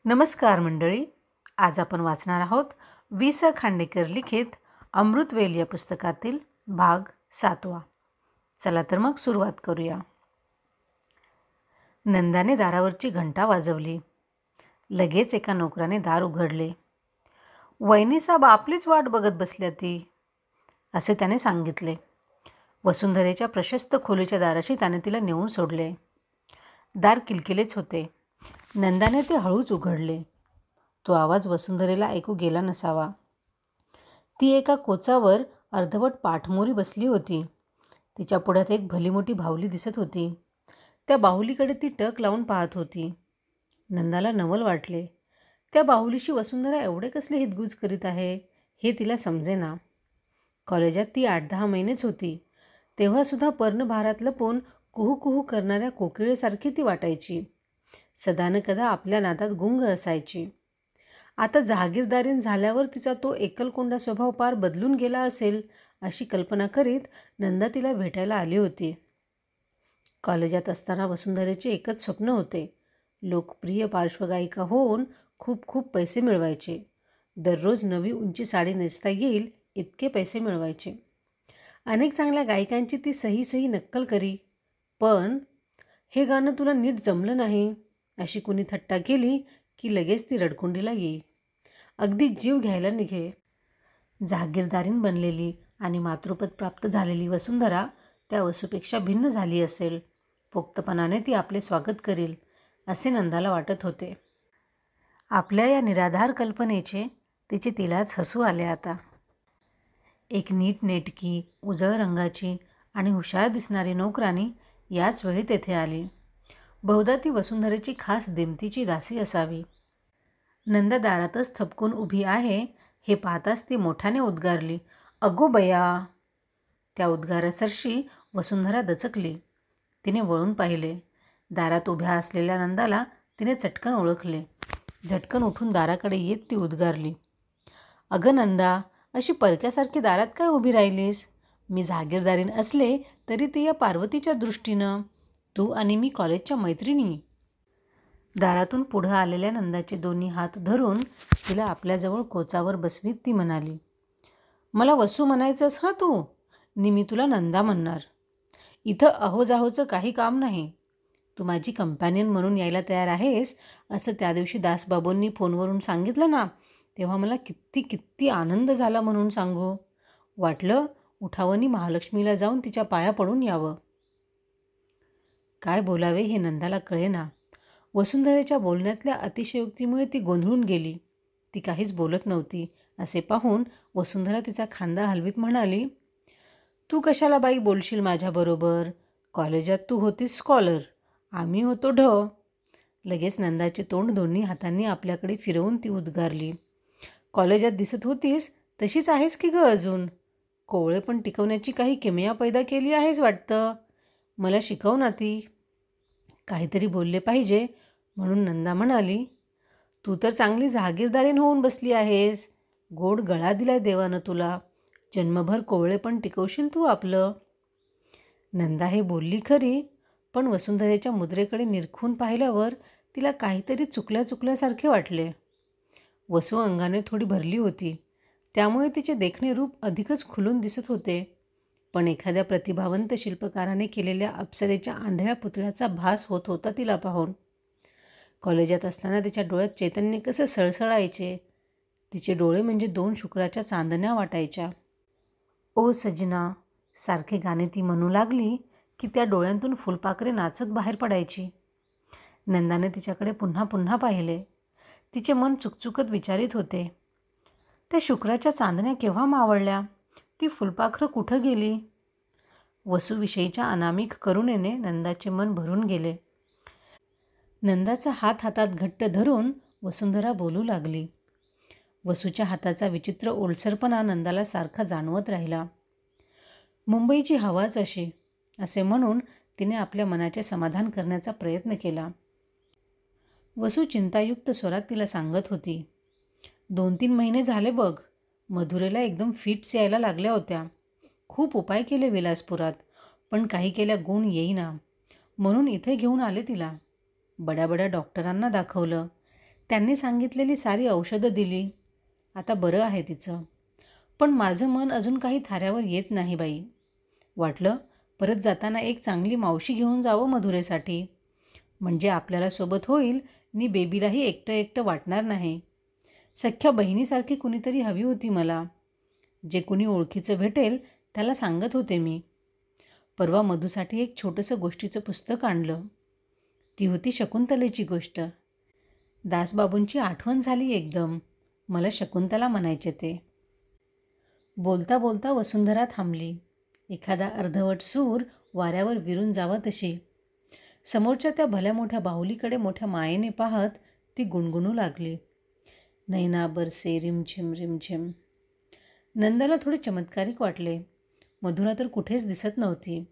नमस्कार मंडळी. आज आपण वाचणार आहोत वि.स. खांडेकर लिखित अमृतवेल या पुस्तकातील भाग 7. चला तर मग सुरुवात करूया. नंदाने दारावरची घंटा वाजवली. लगेच एका नोकराने दार उघडले. वहिनीसाहेब आपलीच वाट बघत बसल्या ती, असे त्याने सांगितले. वसुंधरेच्या प्रशस्त खोलीच्या दाराशी त्याने तिला नेऊन सोडले. दार किलकिलेच होते. नंदाने ते हळूच उघडले. तो आवाज वसुंधरेला ऐकू गेला नसावा. ती एका कोचावर अर्धवट पाठमोरी बसली होती. तिच्या पुढ्यात एक भलीमोठी बाहुली दिसत होती. त्या बाहुलीकडे ती टक लावून पाहत होती. नंदाला नवल वाटले. त्या बाहुलीशी वसुंधरा एवढे कसले हितगुज करीत आहे हे तिला समजेना. कॉलेजात ती 8-10 महिनेच होती. तेव्हासुद्धा पर्णभारात लपून कुहू कुहू करणाऱ्या कोकिळेसारखी ती वाटायची. सदानकदा आपल्या नादात गुंग असायची. आता जहागीरदारीन झाल्यावर तिचा तो एकलकोंडा स्वभाव पार बदलून गेला असेल अशी कल्पना करीत नंदा तिला भेटायला आली होती. कॉलेजात असताना वसुंधरेचे एकच स्वप्न होते. लोकप्रिय पार्श्वगायिका होऊन खूप खूप पैसे मिळवायचे. दररोज नवी उंची साडी नेसता येईल इतके पैसे मिळवायचे. अनेक चांगल्या गायकांची ती सही नक्कल करी. पण हे गाणं तुला नीट जमलं नाही अशी कुणी थट्टा केली की लगेच ती रडकुंडीला येई. अगदी जीव घ्यायला निघे. जहागीरदारीन बनलेली आणि मातृपद प्राप्त झालेली वसुंधरा त्या वसूपेक्षा भिन्न झाली असेल. पोक्तपणाने ती आपले स्वागत करील असे नंदाला वाटत होते. आपल्या या निराधार कल्पनेचे तिलाच हसू आले आता. एक नीटनेटकी, उजळ रंगाची आणि हुशार दिसणारी नोकरानी याच वेळी तेथे आली. बहुधा ती वसुंधरेची खास दिमतीची दासी असावी. नंदा दारातच थपकून उभी आहे हे पाहताच ती मोठ्याने उद्गारली, अगो बया. त्या उद्गारासरशी वसुंधरा दचकली. तिने वळून पाहिले. दारात उभ्या असलेल्या नंदाला तिने चटकन ओळखले. झटकन उठून दाराकडे येत ती उद्गारली, अगं नंदा, अशी परक्यासारखी दारात काय उभी राहिलीस? मी जहागीरदारीन असले तरी ती या पार्वतीच्या दृष्टीनं. तू आणि मी कॉलेजच्या मैत्रिणी. दारातून पुढं आलेल्या नंदाचे दोन्ही हात धरून तिला आपल्याजवळ कोचावर बसवीत ती म्हणाली, मला वसू म्हणायचंस हा तू? मी तुला नंदा म्हणणार. इथं अहोजाहोचं काही काम नाही. तू माझी कंपॅनियन म्हणून यायला तयार आहेस असं त्या दिवशी दासबाबूंनी फोनवरून सांगितलं ना, तेव्हा मला किती किती आनंद झाला म्हणून सांगू. वाटलं उठावनी महालक्ष्मीला जाऊन तिच्या पाया पडून यावं. काय बोलावे हे नंदाला कळेना. वसुंधरेच्या बोलण्यातल्या अतिशयोक्तीमुळे ती गोंधळून गेली. ती काहीच बोलत नव्हती असे पाहून वसुंधरा तिचा खांदा हलवीत म्हणाली, तू कशाला बाई बोलशील माझ्याबरोबर? कॉलेजात तू होतीस स्कॉलर, आम्ही होतो ढ. लगेच नंदाचे तोंड दोन्ही हातांनी आपल्याकडे फिरवून ती उद्गारली, कॉलेजात दिसत होतीस तशीच आहेस की ग अजून. कोवळे पण टिकवण्याची काही किमया पैदा केली आहेस वाटतं. मला शिकव ना ती. काहीतरी बोलले पाहिजे म्हणून नंदा म्हणाली, तू तर चांगली जहागीरदारीन होऊन बसली आहेस. गोड गळा दिलाय देवानं तुला. जन्मभर कोवळे पण टिकवशील तू आपलं. नंदा हे बोलली खरी, पण वसुंधरेच्या मुद्रेकडे निरखून पाहिल्यावर तिला काहीतरी चुकल्यासारखे वाटले. वसू अंगाने थोडी भरली होती, त्यामुळे तिचे देखणे रूप अधिकच खुलून दिसत होते. पण एखाद्या प्रतिभावंत शिल्पकाराने केलेल्या अप्सरेच्या आंधळ्या पुतळ्याचा भास होत होता तिला पाहून. कॉलेजात असताना तिच्या डोळ्यात चैतन्य कसे सळसळायचे. तिचे डोळे म्हणजे 2 शुक्राच्या चांदण्या वाटायच्या. ओ सजना सारखे गाणे ती म्हणू लागली की त्या डोळ्यांतून फुलपाखरे नाचत बाहेर पडायची. नंदाने तिच्याकडे पुन्हा पुन्हा पाहिले. तिचे मन चुकचुकत विचारित होते, त्या शुक्राच्या चांदण्या केव्हा मावळल्या? ती फुलपाखरं कुठं गेली? वसूविषयीच्या अनामिक करुणेने नंदाचे मन भरून गेले. नंदाचा हात हातात घट्ट धरून वसुंधरा बोलू लागली. वसूच्या हाताचा विचित्र ओलसरपणा नंदाला सारखा जाणवत राहिला. मुंबईची हवाच अशी असे म्हणून तिने आपल्या मनाचे समाधान करण्याचा प्रयत्न केला. वसू चिंतायुक्त स्वरात तिला सांगत होती, 2-3 महिने झाले बघ, मधुरेला एकदम फिट्स यायला लागल्या होत्या. खूप उपाय केले विलासपुरात, पण काही केल्या गुण येईना. म्हणून इथे घेऊन आले तिला. बड्या बड्या डॉक्टरांना दाखवलं. त्यांनी सांगितलेली सारी औषधं दिली. आता बरं आहे तिचं. पण माझं मन अजून काही थाऱ्यावर येत नाही बाई. वाटलं परत जाताना एक चांगली मावशी घेऊन जावं मधुरेसाठी. म्हणजे आपल्याला सोबत होईल आणि बेबीलाही एकटं एकटं वाटणार नाही. सख्या बहिणीसारखी कुणीतरी हवी होती मला. जे कुणी ओळखीचं भेटेल त्याला सांगत होते मी. परवा मधूसाठी एक छोटंसं गोष्टीचं पुस्तक आणलं. ती होती शकुंतलेची गोष्ट. दासबाबूंची आठवण झाली एकदम. मला शकुंतला म्हणायचे ते. बोलता बोलता वसुंधरा थांबली. एखादा अर्धवट सूर वाऱ्यावर विरून जावा तशी. समोरच्या त्या भल्या मोठ्या बाहुलीकडे मोठ्या मायेने पाहत ती गुणगुणू लागली. नैना बरसे रिमझिम रिमझिम. नंदाला थोडे चमत्कारिक वाटले. मधुरा तर कुठेच दिसत नव्हती.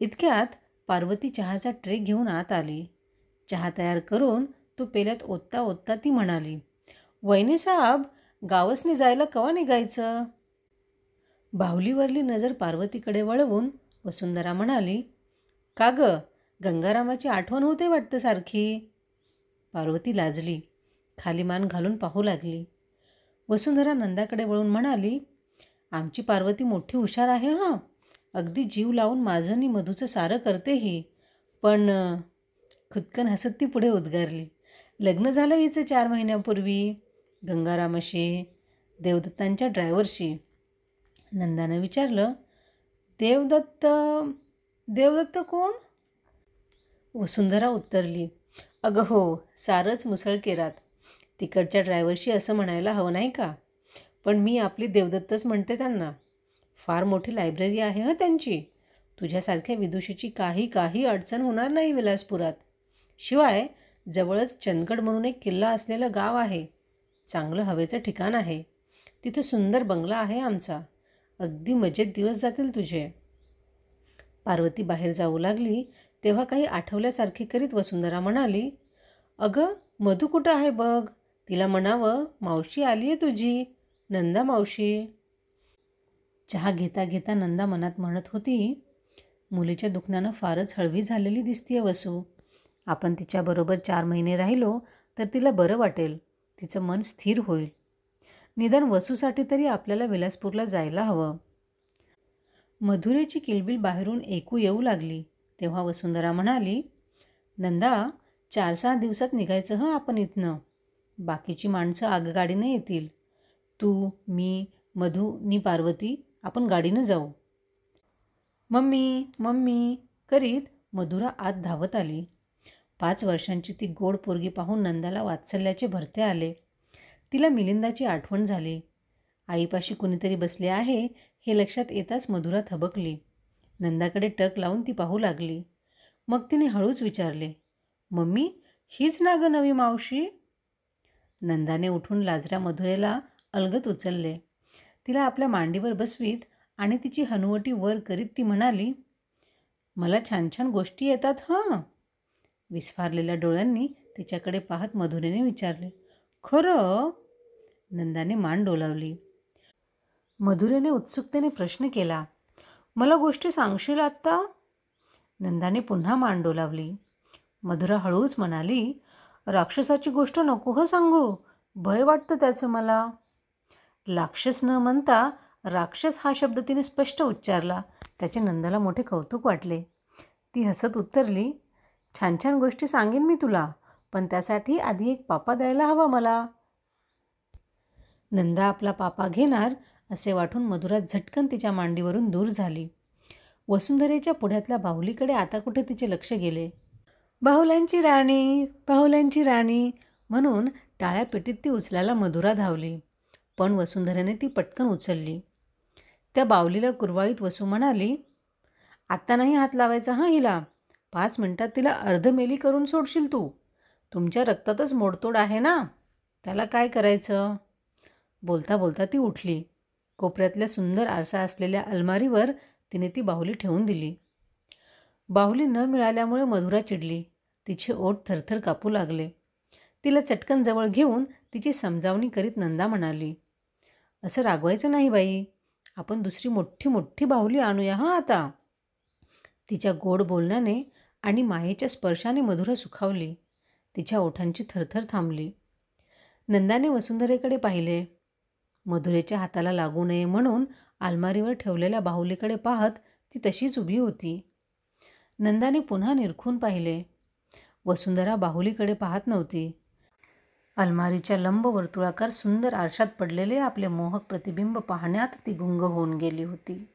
इतक्यात पार्वती चहाचा ट्रे घेऊन आत आली. चहा तयार करून तो पेल्यात ओतता ओतता ती म्हणाली, वहिनी साहेब, गावसनी जायला कवा निघायचं? बाहुलीवरली नजर पार्वतीकडे वळवून वसुंधरा म्हणाली, का ग, गंगारामाची आठवण होते वाटतं सारखी. पार्वती लाजली. खाली मान घालून पाहू लागली. वसुंधरा नंदाकडे वळून म्हणाली, आमची पार्वती मोठी हुशार आहे हां. अगदी जीव लावून माझं आणि मधूचं सारं करते ही. पण खुदकन हसत ती पुढे उद्गारली, लग्न झालं हिचं 4 महिन्यापूर्वी गंगारामाशी, देवदत्तांच्या ड्रायव्हरशी. नंदानं विचारलं, देवदत्त? देवदत्त कोण? वसुंधरा उत्तरली, अगं हो, सारंच मुसळकेरात. तिकडच्या ड्रायव्हरशी असं म्हणायला हवं नाही का? पण मी आपली देवदत्तच म्हणते त्यांना. फार मोठी लायब्ररी आहे हं त्यांची. तुझ्यासारख्या विदुषीची काही अडचण होणार नाही विलासपुरात. शिवाय जवळच चंदगड म्हणून एक किल्ला असलेलं गाव आहे. चांगलं हवेचं ठिकाण आहे. तिथं सुंदर बंगला आहे आमचा. अगदी मजेत दिवस जातील तुझे. पार्वती बाहेर जाऊ लागली तेव्हा काही आठवल्यासारखी करीत वसुंधरा म्हणाली, अगं मधू कुठं आहे बघ. तिला म्हणावं, मावशी आली आहे तुझी, नंदा मावशी. चहा घेता घेता नंदा मनात म्हणत होती, मुलीच्या दुखण्यानं फारच हळवी झालेली दिसतीये वसू. आपण तिच्याबरोबर 4 महिने राहिलो तर तिला बरं वाटेल. तिचं मन स्थिर होईल. निदान वसूसाठी तरी आपल्याला विलासपूरला जायला हवं. मधुरेची किलबिल बाहेरून ऐकू येऊ लागली तेव्हा वसुंधरा म्हणाली, नंदा, 4-6 दिवसात निघायचं हं आपण इथनं. बाकीची माणसं आगगाडीनं येतील. तू, मी, मधू नि पार्वती आपण गाडीनं जाऊ. मम्मी मम्मी करीत मधुरा आत धावत आली. 5 वर्षांची ती गोड पोरगी पाहून नंदाला वात्सल्याचे भरते आले. तिला मिलिंदाची आठवण झाली. आईपाशी कुणीतरी बसले आहे हे लक्षात येताच मधुरा थबकली. नंदाकडे टक लावून ती पाहू लागली. मग तिने हळूच विचारले, मम्मी, हीच ना गं नवी मावशी? नंदाने उठून लाजऱ्या मधुरेला अलगत उचलले. तिला आपल्या मांडीवर बसवीत आणि तिची हनुवटी वर करीत ती म्हणाली, मला छान छान गोष्टी येतात हां. विस्फारलेल्या डोळ्यांनी तिच्याकडे पाहत मधुरेने विचारले, खरं? नंदाने मान डोलावली. मधुरेने उत्सुकतेने प्रश्न केला, मला गोष्टी सांगशील आत्ता? नंदाने पुन्हा मान डोलावली. मधुरा हळूच म्हणाली, राक्षसाची गोष्ट नको हं सांगू, भय वाटतं त्याचं मला. राक्षस न म्हणता राक्षस हा शब्द तिने स्पष्ट उच्चारला. त्याचे नंदाला मोठे कौतुक वाटले. ती हसत उत्तरली, छान छान गोष्टी सांगेन मी तुला, पण त्यासाठी आधी एक पापा द्यायला हवा मला. नंदा आपला पापा घेणार असे वाटून मधुरा झटकन तिच्या मांडीवरून दूर झाली. वसुंधरेच्या पुढ्यातल्या बाहुलीकडे आता कुठे तिचे लक्ष गेले. बाहुल्यांची राणी, बाहुल्यांची राणी म्हणून टाळ्या पेटीत ती उचलायला मधुरा धावली. पण वसुंधरेने ती पटकन उचलली. त्या बाहुलीला कुरवाळीत वसू म्हणाली, आत्ता नाही हात लावायचा हां हिला. 5 मिनिटात तिला अर्धमेली करून सोडशील तू. तुमच्या रक्तातच मोडतोड आहे ना, त्याला काय करायचं? बोलता बोलता ती उठली. कोपऱ्यातल्या सुंदर आरसा असलेल्या अलमारीवर तिने ती बाहुली ठेवून दिली. बाहुली न मिळाल्यामुळे मधुरा चिडली. तिचे ओठ थरथर कापू लागले. तिला चटकन जवळ घेऊन तिची समजावणी करीत नंदा म्हणाली, असं रागवायचं नाही बाई, आपण दुसरी मोठी मोठी बाहुली आणूया हां आता. तिच्या गोड बोलण्याने आणि मायेच्या स्पर्शाने मधुरा सुखावली. तिच्या ओठांची थरथर थांबली. नंदाने वसुंधरेकडे पाहिले. मधुरेच्या हाताला लागू नये म्हणून अलमारीवर ठेवलेल्या बाहुलीकडे पाहत ती तशीच उभी होती. नंदाने पुन्हा निरखून पाहिले. वसुंधरा बाहुलीकडे पाहत नव्हती. अलमारीच्या लंबवर्तुळाकार सुंदर आरशात पडलेले आपले मोहक प्रतिबिंब पाहण्यात ती गुंग होऊन गेली होती.